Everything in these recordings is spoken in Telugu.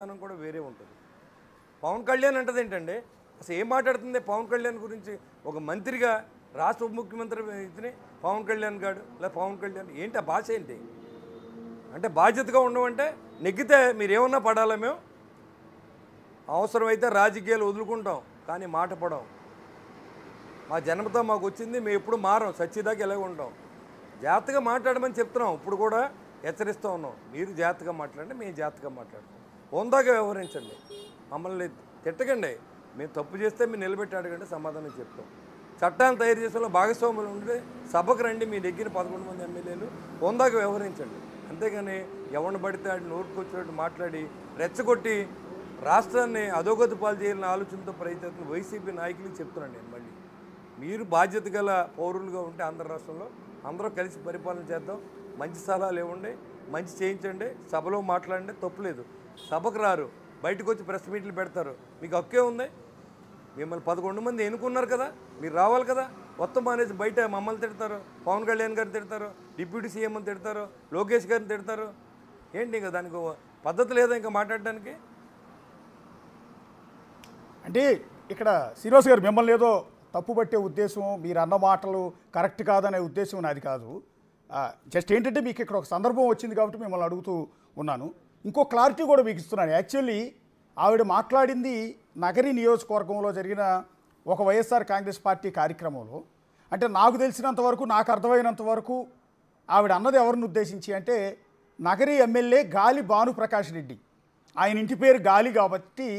విధానం కూడా వేరే ఉంటుంది. పవన్ కళ్యాణ్ అంటది ఏంటండి, అసలు ఏం మాట్లాడుతుంది పవన్ కళ్యాణ్ గురించి? ఒక మంత్రిగా రాష్ట్ర ఉప ముఖ్యమంత్రి ఇతని పవన్ కళ్యాణ్ గాడు లేదా పవన్ కళ్యాణ్ ఏంటి ఆ భాష ఏంటి? అంటే బాధ్యతగా ఉండమంటే నెగ్గితే మీరేమన్నా పడాలా? మేము అవసరమైతే రాజకీయాలు వదులుకుంటాం కానీ మాట పడం. మా జన్మతో మాకు వచ్చింది, మేము ఎప్పుడు మారం, సచ్చిదాకా ఎలాగ ఉంటాం. జాగ్రత్తగా మాట్లాడమని చెప్తున్నాం, ఇప్పుడు కూడా హెచ్చరిస్తూ ఉన్నాం. మీరు జాగ్రత్తగా మాట్లాడండి, మేము జాగ్రత్తగా మాట్లాడతాం. హోందాగా వ్యవహరించండి, మమ్మల్ని తిట్టకండి. మేము తప్పు చేస్తే మీరు నిలబెట్టి అడగండి, సమాధానం చెప్తాం. చట్టాన్ని తయారు చేసేలో భాగస్వాములు ఉంటే సభకు రండి, మీ దగ్గర 11 మంది ఎమ్మెల్యేలు, హోందాగా వ్యవహరించండి. అంతేగాని ఎవరిని పడితే ఆడి నోరుకొచ్చినట్టు మాట్లాడి రెచ్చగొట్టి రాష్ట్రాన్ని అధోగతి పాలు చేయాలని ఆలోచనతో ప్రయత్నం వైసీపీ నాయకులకు చెప్తున్నాను నేను. మళ్ళీ మీరు బాధ్యత గల పౌరులుగా ఉంటే ఆంధ్ర రాష్ట్రంలో అందరూ కలిసి పరిపాలన చేద్దాం. మంచి సలహాలు ఇవ్వండి, మంచి చేయించండి, సభలో మాట్లాడండి, తప్పులేదు. సభకు రారు, బయటకు వచ్చి ప్రెస్ మీట్లు పెడతారు, మీకు హక్కే ఉంది. మిమ్మల్ని 11 మంది ఎన్నుకున్నారు కదా, మీరు రావాలి కదా. మొత్తం అనేది బయట మమ్మల్ని తిడతారు, పవన్ కళ్యాణ్ గారిని తిడతారు, డిప్యూటీ సీఎం అని తిడతారు, లోకేష్ గారిని తిడతారు. ఏంటి ఇంకా దానికి పద్ధతి లేదా ఇంకా మాట్లాడడానికి? అంటే ఇక్కడ శ్రీనివాస్ గారు మిమ్మల్ని ఏదో తప్పు పట్టే ఉద్దేశం, మీరు అన్న మాటలు కరెక్ట్ కాదనే ఉద్దేశం నాది కాదు. జస్ట్ ఏంటంటే మీకు ఇక్కడ ఒక సందర్భం వచ్చింది కాబట్టి మిమ్మల్ని అడుగుతూ ఉన్నాను. ఇంకో క్లారిటీ కూడా మీకు ఇస్తున్నాను. యాక్చువల్లీ ఆవిడ మాట్లాడింది నగరి నియోజకవర్గంలో జరిగిన ఒక వైఎస్ఆర్ కాంగ్రెస్ పార్టీ కార్యక్రమంలో. అంటే నాకు తెలిసినంత వరకు, నాకు అర్థమైనంత వరకు ఆవిడ అన్నది ఎవరిని ఉద్దేశించి అంటే నగరి ఎమ్మెల్యే గాలి భానుప్రకాష్ రెడ్డి. ఆయన ఇంటి పేరు గాలి కాబట్టి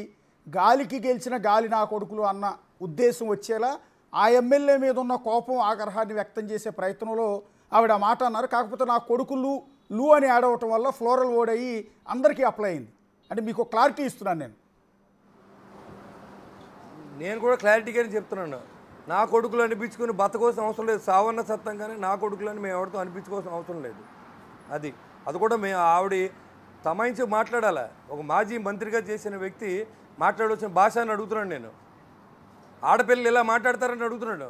గాలికి గెలిచిన గాలి నా కొడుకులు అన్న ఉద్దేశం వచ్చేలా ఆ ఎమ్మెల్యే మీద ఉన్న కోపం, ఆగ్రహాన్ని వ్యక్తం చేసే ప్రయత్నంలో ఆవిడ ఆ మాట అన్నారు. కాకపోతే నా కొడుకులు లు అని యాడ్ అవ్వటం వల్ల ఫ్లోరల్ వర్డ్ అయ్యి అందరికీ అప్లై అయింది. అంటే మీకు క్లారిటీ ఇస్తున్నాను నేను కూడా క్లారిటీగానే చెప్తున్నాను. నా కొడుకులు అనిపించుకుని బతకోవాల్సిన అవసరం లేదు, సావన్న సత్తంగానే నా కొడుకులని మేము ఎవరితో అనిపించుకోవాల్సిన అవసరం లేదు. అది కూడా మేము ఆవిడ తమాయించి మాట్లాడాలి. ఒక మాజీ మంత్రిగా చేసిన వ్యక్తి మాట్లాడవలసిన భాష అని అడుగుతున్నాను నేను. ఆడపిల్లలు ఇలా మాట్లాడతారని అడుగుతున్నాడు.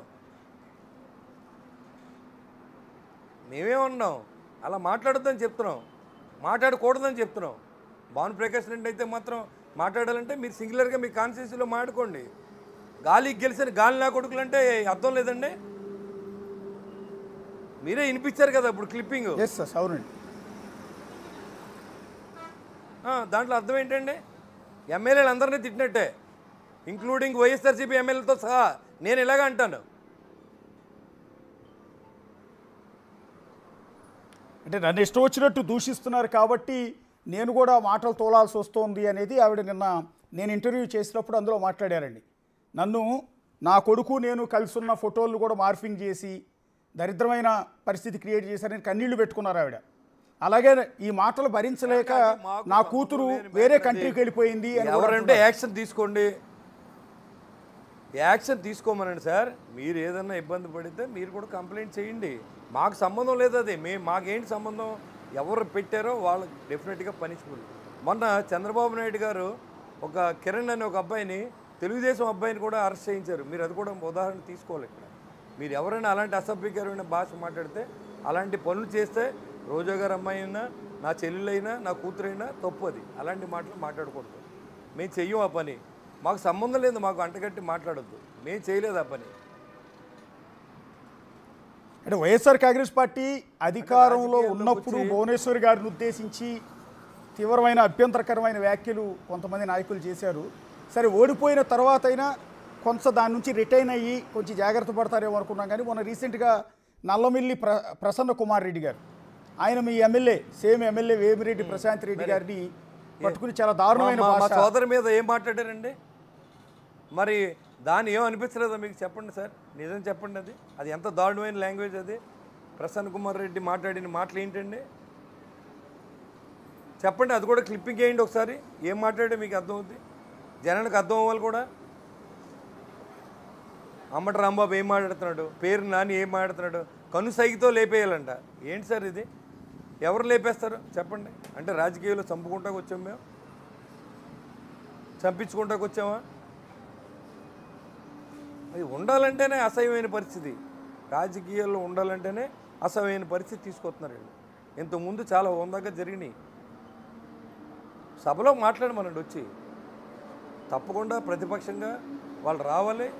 మేమేమన్నాం? అలా మాట్లాడొద్దని చెప్తున్నాం, మాట్లాడకూడదని చెప్తున్నాం. భానుప్రకాష్ రెడ్డి అయితే మాత్రం మాట్లాడాలంటే మీరు సింగులర్గా మీ కాన్స్టిట్యూన్సీలో మాట్లాడుకోండి. గాలికి గెలిచిన గాలి నా కొడుకులు అంటే అర్థం లేదండి. మీరే వినిపించారు కదా ఇప్పుడు క్లిప్పింగ్. అవునండి. దాంట్లో అర్థం ఏంటండి? ఎమ్మెల్యేలు అందరినీ తిట్టినట్టే, ఇంక్లూడింగ్ వైఎస్ఆర్సీపీ ఎమ్మెల్యేలతో సహా. నేను ఇలాగ అంటాను. అంటే నన్ను ఇష్టం వచ్చినట్టు దూషిస్తున్నారు కాబట్టి నేను కూడా మాటలు తోలాల్సి వస్తుంది అనేది ఆవిడ నిన్న నేను ఇంటర్వ్యూ చేసినప్పుడు అందులో మాట్లాడారండి. నన్ను నా కొడుకు నేను కలిసి ఉన్న ఫోటోలు కూడా మార్ఫింగ్ చేసి దరిద్రమైన పరిస్థితి క్రియేట్ చేశారని కన్నీళ్లు పెట్టుకున్నారు ఆవిడ. అలాగే ఈ మాటలు భరించలేక నా కూతురు వేరే కంట్రీకి వెళ్ళిపోయింది అని. ఎవరంటే యాక్షన్ తీసుకోండి, యాక్షన్ తీసుకోమనండి సార్. మీరు ఏదన్నా ఇబ్బంది పడితే మీరు కూడా కంప్లైంట్ చేయండి, మాకు సంబంధం లేదు. అది మాకేంటి సంబంధం? ఎవరు పెట్టారో వాళ్ళకి డెఫినెట్గా పనిష్మెంట్. మొన్న చంద్రబాబు నాయుడు గారు ఒక కిరణ్ అనే ఒక అబ్బాయిని, తెలుగుదేశం అబ్బాయిని కూడా అరెస్ట్ చేయించారు. మీరు అది కూడా ఉదాహరణ తీసుకోవాలి. ఇక్కడ మీరు ఎవరైనా అలాంటి అసభ్యకరమైన భాష మాట్లాడితే, అలాంటి పనులు చేస్తే, రోజా గారు అమ్మాయి అయినా, నా చెల్లెలైనా, నా కూతురైనా తప్పు. అది అలాంటి మాటలు మాట్లాడకూడదు. మేము చెయ్యం ఆ పని, మాకు సంబంధం లేదు, మాకు అంటగట్టి మాట్లాడొద్దు, మేము చేయలేదు ఆ పని. అంటే వైఎస్ఆర్ కాంగ్రెస్ పార్టీ అధికారంలో ఉన్నప్పుడు భువనేశ్వర్ గారిని ఉద్దేశించి తీవ్రమైన అభ్యంతరకరమైన వ్యాఖ్యలు కొంతమంది నాయకులు చేశారు. సరే, ఓడిపోయిన తర్వాత అయినా కొంత దాని నుంచి రిటైన్ అయ్యి కొంచెం జాగ్రత్త పడతారేమో అనుకున్నాం. కానీ మొన్న రీసెంట్గా నల్లమిల్లి ప్రసన్న కుమార్ రెడ్డి గారు, ఆయన మీ MLA, same MLA Vemireddy Prashant Reddy గారిని పట్టుకుని చాలా దారుణమైన మా సోదరి మీద ఏం మాట్లాడారండి? మరి దాన్ని ఏం అనిపించలేదా మీకు? చెప్పండి సార్, నిజం చెప్పండి. అది ఎంత దారుణమైన లాంగ్వేజ్ అది. ప్రసన్న కుమార్ రెడ్డి మాట్లాడిన మాటలు ఏంటండి చెప్పండి. అది కూడా క్లిప్పింగ్ వేయండి ఒకసారి. ఏం మాట్లాడే మీకు అర్థమవుద్ది, జనానికి అర్థం అవ్వాలి కూడా. అమ్మట రాంబాబు ఏం మాట్లాడుతున్నాడు, పేరు నాని ఏం మాట్లాడుతున్నాడు, కనుసైగితో లేపేయాలంట. ఏంటి సార్ ఇది? ఎవరు లేపేస్తారు చెప్పండి? అంటే రాజకీయాల్లో చంపుకుంటాకు వచ్చాము మేము, చంపించుకుంటాకు వచ్చామా? అది ఉండాలంటేనే అసహ్యమైన పరిస్థితి, రాజకీయాల్లో ఉండాలంటేనే అసహ్యమైన పరిస్థితి తీసుకొస్తున్నారు వీళ్ళు. ఇంతకుముందు చాలా హోందాగా జరిగినాయి. సభలో మాట్లాడమనండి వచ్చి. తప్పకుండా ప్రతిపక్షంగా వాళ్ళు రావాలి.